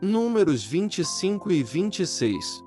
Números 25 e 26.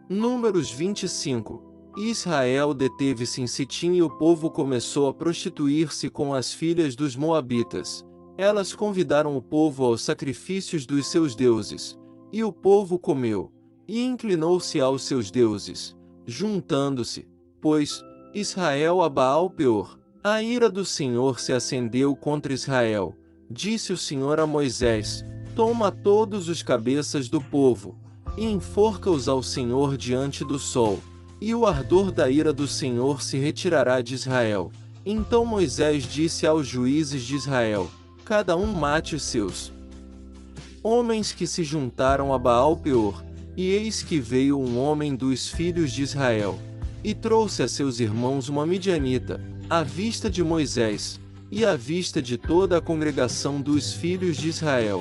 Números 25. Israel deteve-se em Sitim e o povo começou a prostituir-se com as filhas dos moabitas. Elas convidaram o povo aos sacrifícios dos seus deuses, e o povo comeu, e inclinou-se aos seus deuses, juntando-se, pois, Israel a Baal-peor. A ira do Senhor se acendeu contra Israel. Disse o Senhor a Moisés: toma todos os cabeças do povo, e enforca-os ao Senhor diante do sol, e o ardor da ira do Senhor se retirará de Israel. Então Moisés disse aos juízes de Israel: cada um mate os seus homens que se juntaram a Baal-peor. E eis que veio um homem dos filhos de Israel, e trouxe a seus irmãos uma midianita, à vista de Moisés, e à vista de toda a congregação dos filhos de Israel.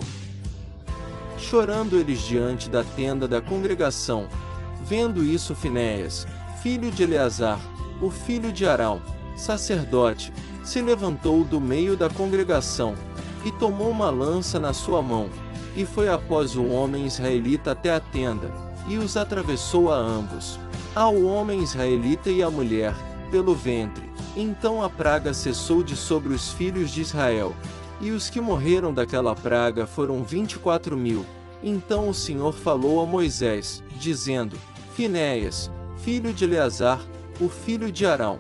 Chorando eles diante da tenda da congregação. Vendo isso, Finéias, filho de Eleazar, o filho de Arão, sacerdote, se levantou do meio da congregação, e tomou uma lança na sua mão, e foi após o homem israelita até a tenda, e os atravessou a ambos, ao homem israelita e à mulher, pelo ventre. Então a praga cessou de sobre os filhos de Israel, e os que morreram daquela praga foram 24.000. Então o Senhor falou a Moisés, dizendo: Finéias, filho de Eleazar, o filho de Arão,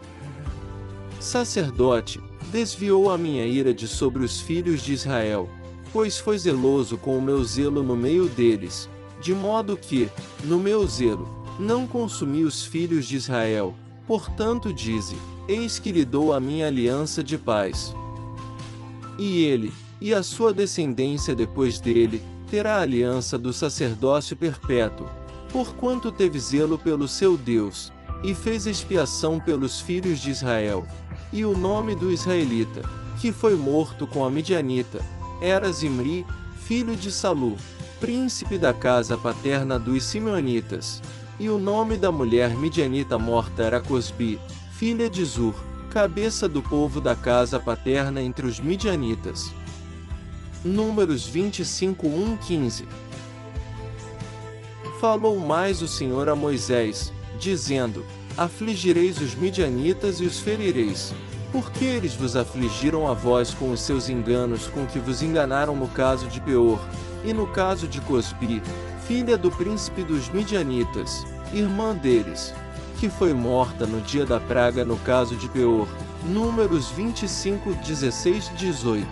sacerdote, desviou a minha ira de sobre os filhos de Israel, pois foi zeloso com o meu zelo no meio deles, de modo que, no meu zelo, não consumi os filhos de Israel. Portanto dize: eis que lhe dou a minha aliança de paz. E ele, e a sua descendência depois dele, terá a aliança do sacerdócio perpétuo, porquanto teve zelo pelo seu Deus, e fez expiação pelos filhos de Israel. E o nome do israelita, que foi morto com a midianita, era Zimri, filho de Salu, príncipe da casa paterna dos simeonitas. E o nome da mulher midianita morta era Cosbi, filha de Zur, cabeça do povo da casa paterna entre os midianitas. Números 25, 1-15. Falou mais o Senhor a Moisés, dizendo: afligireis os midianitas e os ferireis, porque eles vos afligiram a vós com os seus enganos com que vos enganaram no caso de Peor, e no caso de Cosbi, filha do príncipe dos midianitas, irmã deles, que foi morta no dia da praga no caso de Peor. Números 25, 16, 18.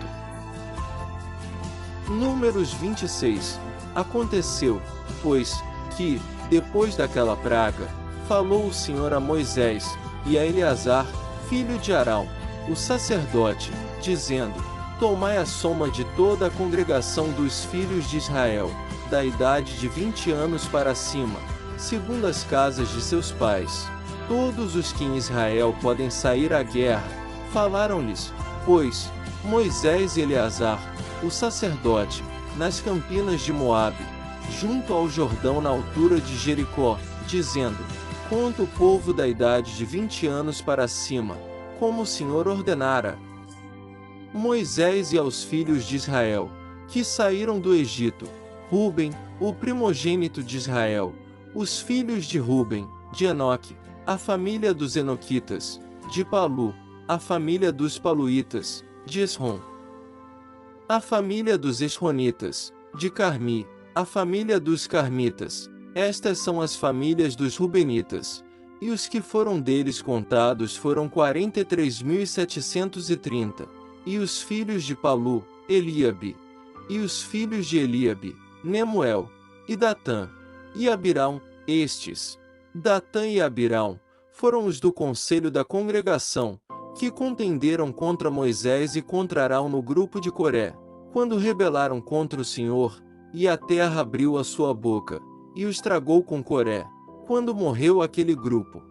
Números 26. Aconteceu, pois, que, depois daquela praga, falou o Senhor a Moisés, e a Eleazar, filho de Arão, o sacerdote, dizendo: tomai a soma de toda a congregação dos filhos de Israel, da idade de 20 anos para cima, segundo as casas de seus pais, todos os que em Israel podem sair à guerra. Falaram-lhes, pois, Moisés e Eleazar, o sacerdote, nas campinas de Moabe, junto ao Jordão na altura de Jericó, dizendo: conta o povo da idade de 20 anos para cima, como o Senhor ordenara. Moisés e aos filhos de Israel, que saíram do Egito: Ruben, o primogênito de Israel, os filhos de Ruben, de Enoque, a família dos Enoquitas, de Palu, a família dos Paluítas, de Esrom, a família dos Esronitas, de Carmi, a família dos Carmitas. Estas são as famílias dos Rubenitas, e os que foram deles contados foram 43.730. E os filhos de Palu, Eliabe, e os filhos de Eliabe, Nemuel, e Datã, e Abirão. Estes, Datã e Abirão, foram os do conselho da congregação, que contenderam contra Moisés e contra Arão no grupo de Coré, quando rebelaram contra o Senhor, e a terra abriu a sua boca, e os tragou com Coré, quando morreu aquele grupo.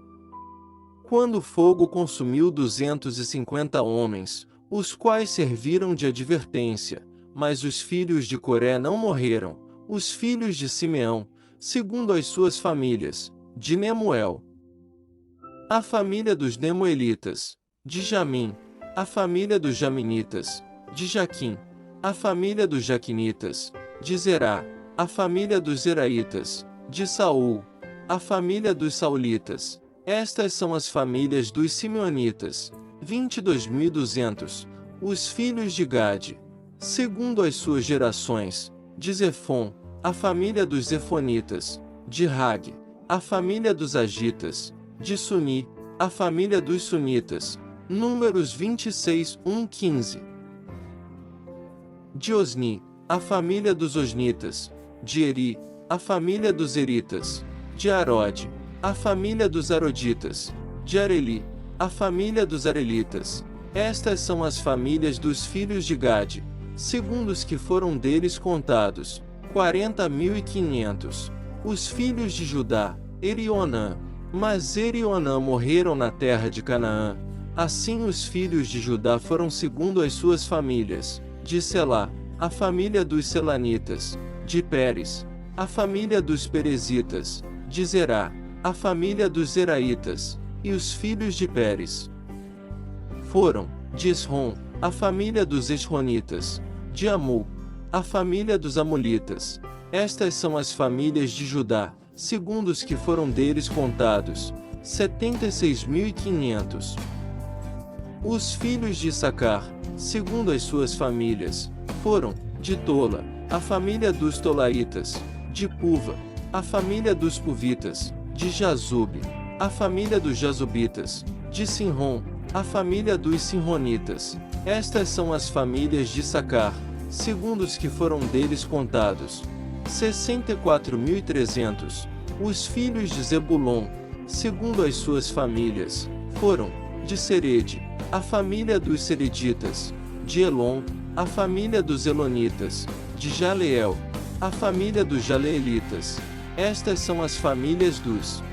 Quando o fogo consumiu 250 homens, os quais serviram de advertência, mas os filhos de Coré não morreram, os filhos de Simeão, segundo as suas famílias, de Nemuel, a família dos Nemuelitas, de Jamim, a família dos Jaminitas, de Jaquim, a família dos Jaquinitas; de Zerá, a família dos Zeraitas; de Saul, a família dos Saulitas. Estas são as famílias dos Simeonitas, 22.200. Os filhos de Gade, segundo as suas gerações: de Zefon, a família dos Zefonitas; de Rag, a família dos Agitas; de Suni, a família dos Sunitas. Números 26, 1-15. De Osni, a família dos Osnitas; de Eri, a família dos Eritas; de Arode, a família dos Aroditas; de Areli, a família dos Arelitas. Estas são as famílias dos filhos de Gade, segundo os que foram deles contados: 40.500. Os filhos de Judá: Eri e Onã. Mas Eri e Onã morreram na terra de Canaã. Assim os filhos de Judá foram segundo as suas famílias: de Selá, a família dos Selanitas; de Pérez, a família dos Perezitas; de Zerá, a família dos Zeraitas. E os filhos de Pérez foram: de Esrom, a família dos Esronitas; de Amul, a família dos Amulitas. Estas são as famílias de Judá, segundo os que foram deles contados: 76.500. Os filhos de Issacar, segundo as suas famílias, foram: de Tola, a família dos Tolaitas; de Puva, a família dos Puvitas; de Jazube, a família dos Jazubitas; de Sinrom, a família dos Sinronitas. Estas são as famílias de Issacar, segundo os que foram deles contados: 64.300. Os filhos de Zebulon, segundo as suas famílias, foram: de Serede, a família dos Sereditas; de Elon, a família dos Elonitas; de Jaleel, a família dos Jaleelitas. Estas são as famílias dos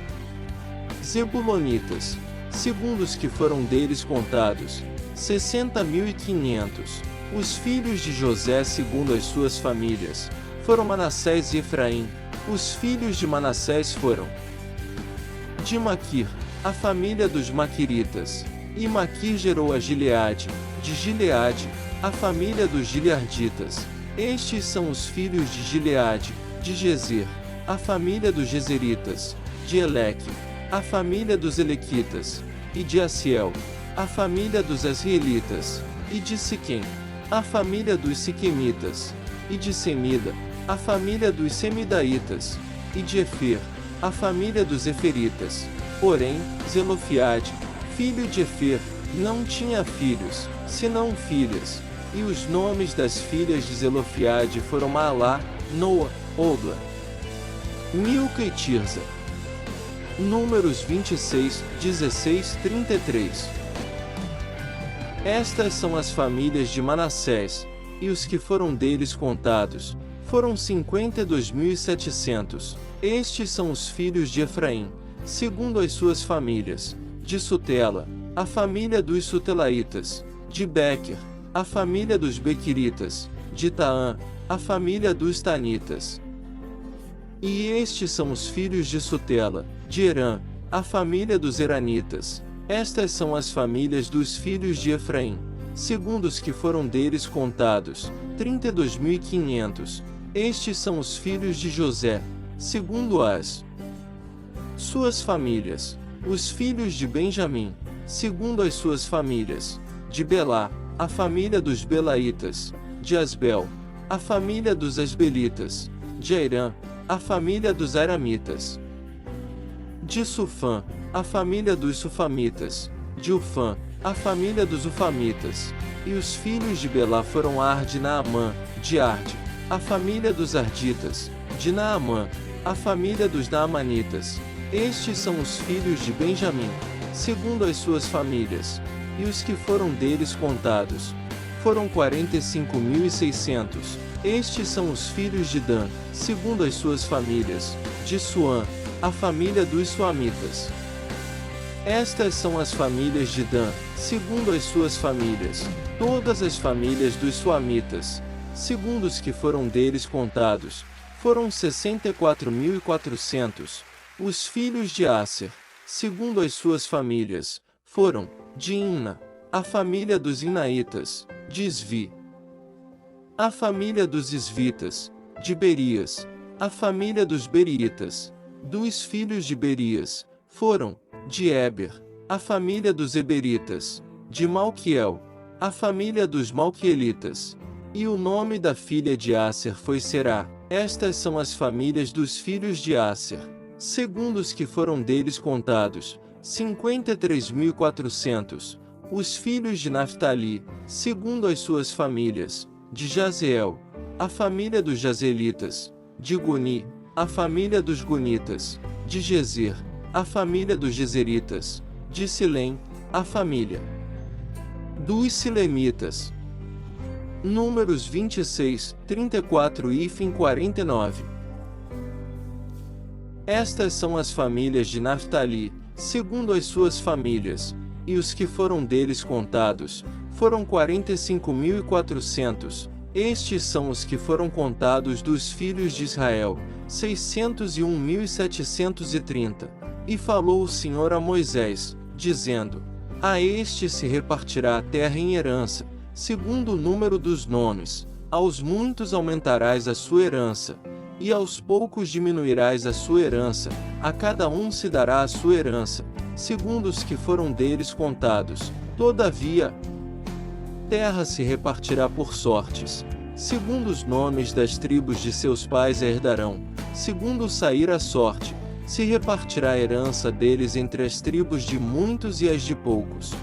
Zebulonitas, segundo os que foram deles contados: 60.500. Os filhos de José, segundo as suas famílias, foram Manassés e Efraim. Os filhos de Manassés foram: de Maquir, a família dos Maquiritas; e Maquir gerou a Gileade; de Gileade, a família dos Gilearditas. Estes são os filhos de Gileade: de Gezer, a família dos Gezeritas; de Eleque, a família dos Elequitas; e de Asiel, a família dos Asrielitas; e de Siquém, a família dos Siquemitas; e de Semida, a família dos Semidaitas; e de Efer, a família dos Eferitas. Porém, Zelofiade, filho de Efer, não tinha filhos, senão filhas. E os nomes das filhas de Zelofiade foram Maalá, Noa, Ogla, Milca e Tirza. Números 26, 16, 33. Estas são as famílias de Manassés, e os que foram deles contados foram 52.700. Estes são os filhos de Efraim, segundo as suas famílias: de Sutela, a família dos Sutelaitas; de Bequer, a família dos Bequiritas; de Taã, a família dos Tanitas. E estes são os filhos de Sutela: de Herã, a família dos Heranitas. Estas são as famílias dos filhos de Efraim, segundo os que foram deles contados: 32.500. Estes são os filhos de José, segundo as suas famílias: os filhos de Benjamim, segundo as suas famílias: de Belá, a família dos Belaitas; de Asbel, a família dos Asbelitas; de Airã, a família dos Airamitas; de Sufã, a família dos Sufamitas; de Ufã, a família dos Ufamitas. E os filhos de Belá foram Arde e Naamã; de Arde, a família dos Arditas; de Naamã, a família dos Naamanitas. Estes são os filhos de Benjamim, segundo as suas famílias, e os que foram deles contados foram 45.600. Estes são os filhos de Dan, segundo as suas famílias: de Suã, a família dos Suamitas. Estas são as famílias de Dan, segundo as suas famílias: todas as famílias dos Suamitas, segundo os que foram deles contados, foram 64.400. Os filhos de Asser, segundo as suas famílias, foram: de Imna, a família dos Inaitas; de Isvi, A família dos Isvitas, de Berias. A família dos Beriitas, dos filhos de Berias, foram, de Éber. A família dos Eberitas, de Malquiel. A família dos Malquielitas. E o nome da filha de Asser foi Será. Estas são as famílias dos filhos de Asser, segundo os que foram deles contados, 53.400. Os filhos de Naftali, segundo as suas famílias, de Jazeel. A família dos Jazelitas, de Guni. A família dos Gunitas, de Gezer. A família dos Gezeritas, de Silém. A família dos Silemitas. Números 26, 34 e 49. Estas são as famílias de Naftali, segundo as suas famílias, e os que foram deles contados, foram 45.400. Estes são os que foram contados dos filhos de Israel, 601.730. E falou o Senhor a Moisés, dizendo: A este se repartirá a terra em herança, segundo o número dos nomes. Aos muitos aumentarás a sua herança, e aos poucos diminuirás a sua herança. A cada um se dará a sua herança, segundo os que foram deles contados. Todavia, terra se repartirá por sortes, segundo os nomes das tribos de seus pais a herdarão, segundo sair a sorte, se repartirá a herança deles entre as tribos de muitos e as de poucos.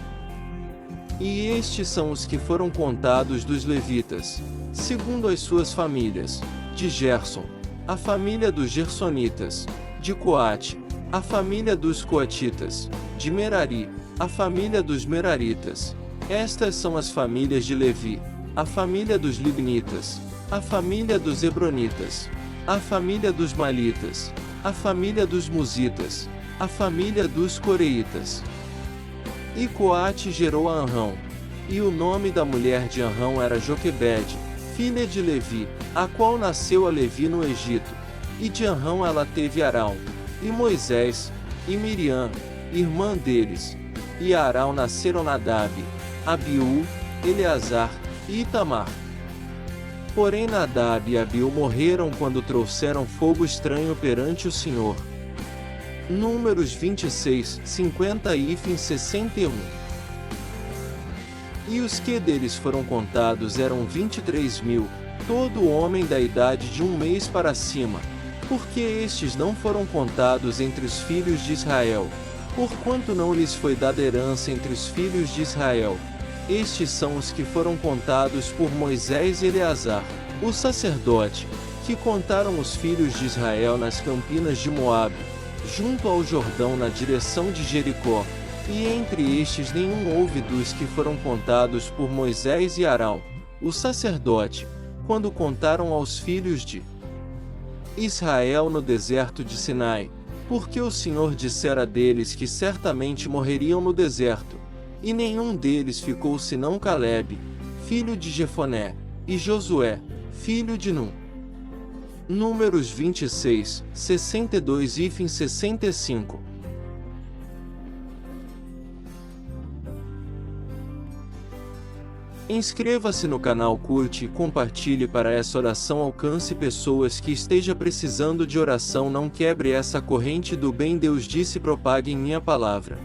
E estes são os que foram contados dos levitas, segundo as suas famílias, de Gerson, a família dos Gersonitas, de Coate, a família dos Coatitas, de Merari, a família dos Meraritas. Estas são as famílias de Levi, a família dos Libnitas, a família dos Hebronitas, a família dos Malitas, a família dos Musitas, a família dos Coreitas. E Coate gerou a Anrão. E o nome da mulher de Anrão era Joquebede, filha de Levi, a qual nasceu a Levi no Egito. E de Anrão ela teve Arão, e Moisés, e Miriam, irmã deles. E a Arão nasceram Nadab, Abiú, Eleazar e Itamar. Porém Nadab e Abiú morreram quando trouxeram fogo estranho perante o Senhor. Números 26, 50 e 61. E os que deles foram contados eram 23.000, todo homem da idade de 1 mês para cima, porque estes não foram contados entre os filhos de Israel, porquanto não lhes foi dada herança entre os filhos de Israel. Estes são os que foram contados por Moisés e Eleazar, o sacerdote, que contaram os filhos de Israel nas campinas de Moabe, junto ao Jordão na direção de Jericó, e entre estes nenhum houve dos que foram contados por Moisés e Arão, o sacerdote, quando contaram aos filhos de Israel no deserto de Sinai, porque o Senhor dissera deles que certamente morreriam no deserto, e nenhum deles ficou senão Calebe, filho de Jefoné, e Josué, filho de Nun. Números 26, 62 e 65. Inscreva-se no canal, curte e compartilhe para essa oração alcance pessoas que esteja precisando de oração. Não quebre essa corrente do bem. Deus disse: propaguem minha palavra.